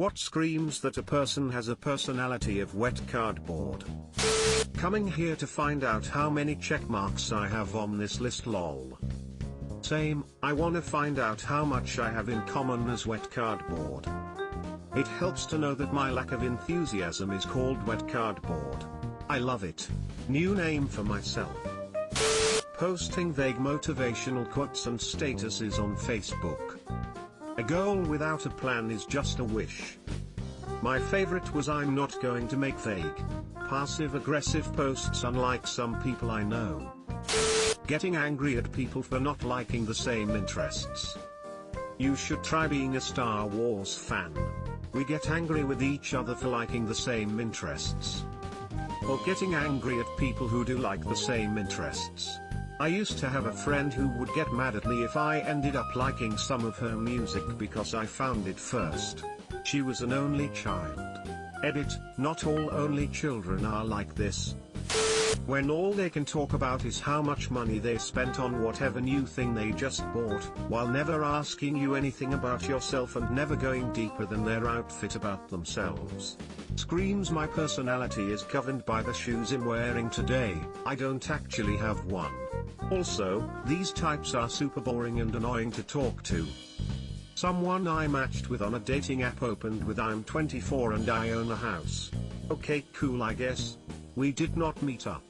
What screams that a person has a personality of wet cardboard? Coming here to find out how many check marks I have on this list, lol. Same, I wanna find out how much I have in common as wet cardboard. It helps to know that my lack of enthusiasm is called wet cardboard. I love it. New name for myself. Posting vague motivational quotes and statuses on Facebook. A goal without a plan is just a wish. My favorite was I'm not going to make vague, passive-aggressive posts unlike some people I know. Getting angry at people for not liking the same interests. You should try being a Star Wars fan. We get angry with each other for liking the same interests. Or getting angry at people who do like the same interests. I used to have a friend who would get mad at me if I ended up liking some of her music because I found it first. She was an only child. Edit, not all only children are like this. When all they can talk about is how much money they spent on whatever new thing they just bought, while never asking you anything about yourself and never going deeper than their outfit about themselves. Screams my personality is governed by the shoes I'm wearing today. I don't actually have one. Also, these types are super boring and annoying to talk to. Someone I matched with on a dating app opened with I'm 24 and I own a house. Okay, cool, I guess. We did not meet up.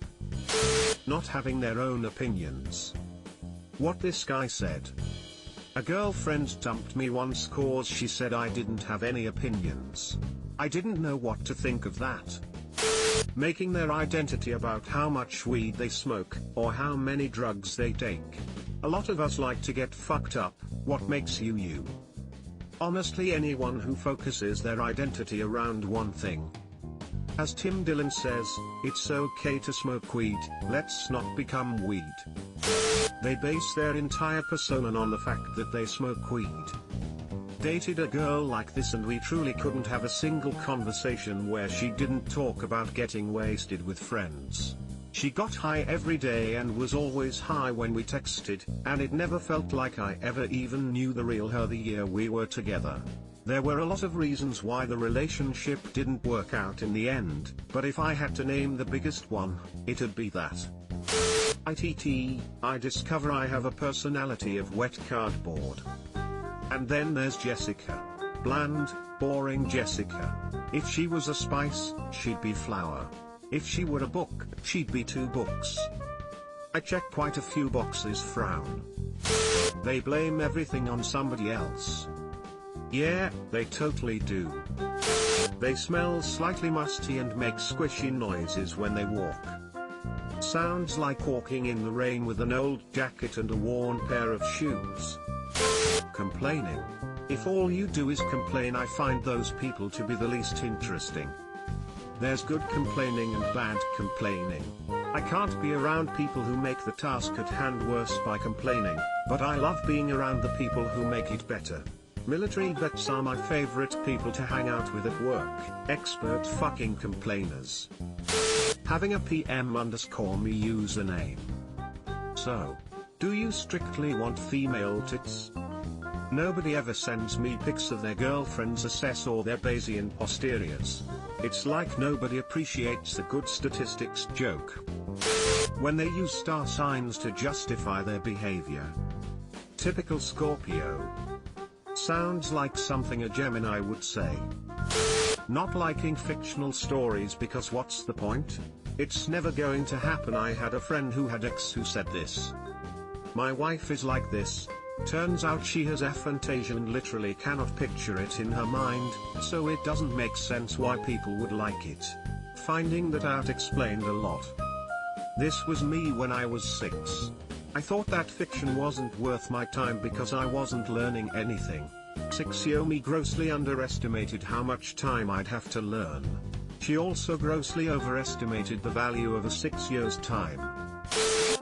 Not having their own opinions. What this guy said. A girlfriend dumped me once cause she said I didn't have any opinions. I didn't know what to think of that. Making their identity about how much weed they smoke, or how many drugs they take. A lot of us like to get fucked up. What makes you you? Honestly, anyone who focuses their identity around one thing. As Tim Dillon says, it's okay to smoke weed, let's not become weed. They base their entire persona on the fact that they smoke weed. Dated a girl like this and we truly couldn't have a single conversation where she didn't talk about getting wasted with friends. She got high every day and was always high when we texted, and it never felt like I ever even knew the real her the year we were together. There were a lot of reasons why the relationship didn't work out in the end, but if I had to name the biggest one, it'd be that. I discover I have a personality of wet cardboard. And then there's Jessica. Bland, boring Jessica. If she was a spice, she'd be flour. If she were a book, she'd be 2 books. I check quite a few boxes, frown. They blame everything on somebody else. Yeah, they totally do. They smell slightly musty and make squishy noises when they walk. Sounds like walking in the rain with an old jacket and a worn pair of shoes. Complaining. If all you do is complain, I find those people to be the least interesting. There's good complaining and bad complaining. I can't be around people who make the task at hand worse by complaining, but I love being around the people who make it better. Military vets are my favorite people to hang out with at work, expert fucking complainers. Having a PM_me username. So, do you strictly want female tits? Nobody ever sends me pics of their girlfriend's SS or their Bayesian posteriors. It's like nobody appreciates a good statistics joke. When they use star signs to justify their behavior. Typical Scorpio. Sounds like something a Gemini would say. Not liking fictional stories because what's the point? It's never going to happen. I had a friend who had ex who said this. My wife is like this. Turns out she has aphantasia and literally cannot picture it in her mind, so it doesn't make sense why people would like it. Finding that out explained a lot. This was me when I was 6. I thought that fiction wasn't worth my time because I wasn't learning anything. 6-year me grossly underestimated how much time I'd have to learn. She also grossly overestimated the value of a 6 years' time.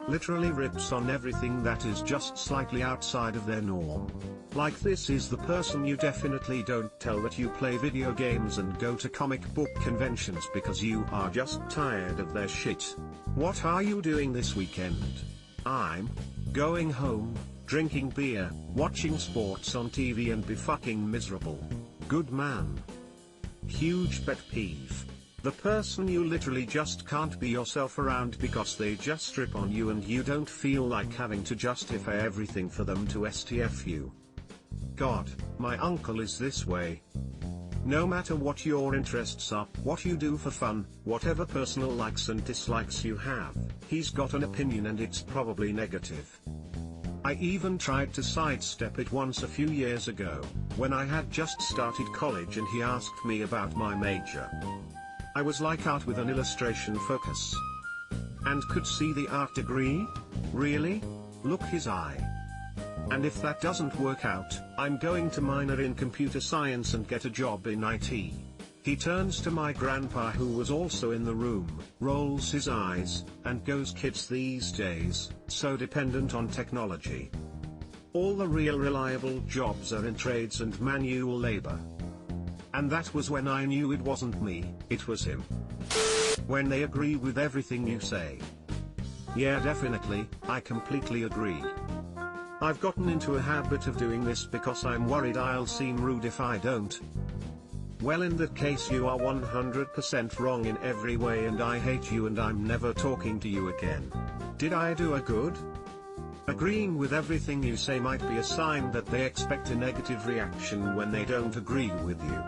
Literally rips on everything that is just slightly outside of their norm. Like this is the person you definitely don't tell that you play video games and go to comic book conventions because you are just tired of their shit. What are you doing this weekend? I'm going home, drinking beer, watching sports on TV and be fucking miserable. Good man. Huge pet peeve. The person you literally just can't be yourself around because they just rip on you and you don't feel like having to justify everything for them to STF you. God, my uncle is this way. No matter what your interests are, what you do for fun, whatever personal likes and dislikes you have, he's got an opinion and it's probably negative. I even tried to sidestep it once a few years ago, when I had just started college and he asked me about my major. I was like art with an illustration focus. And could see the art degree? Really? Look his eye. And if that doesn't work out, I'm going to minor in computer science and get a job in IT. He turns to my grandpa who was also in the room, rolls his eyes, and goes, kids these days, so dependent on technology. All the real reliable jobs are in trades and manual labor. And that was when I knew it wasn't me, it was him. When they agree with everything you say. Yeah, definitely, I completely agree. I've gotten into a habit of doing this because I'm worried I'll seem rude if I don't. Well, in that case you are 100% wrong in every way and I hate you and I'm never talking to you again. Did I do a good? Agreeing with everything you say might be a sign that they expect a negative reaction when they don't agree with you.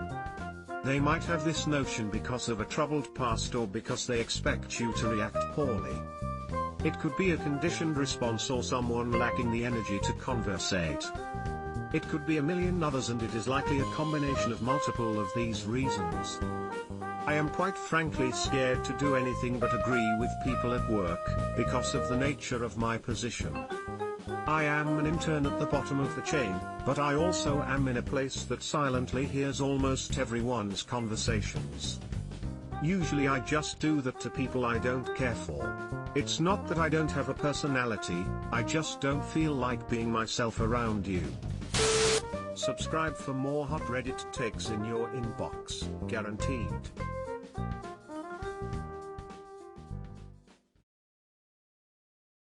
They might have this notion because of a troubled past or because they expect you to react poorly. It could be a conditioned response or someone lacking the energy to conversate. It could be a million others and it is likely a combination of multiple of these reasons. I am quite frankly scared to do anything but agree with people at work, because of the nature of my position. I am an intern at the bottom of the chain, but I also am in a place that silently hears almost everyone's conversations. Usually I just do that to people I don't care for. It's not that I don't have a personality, I just don't feel like being myself around you. Subscribe for more hot Reddit takes in your inbox, guaranteed.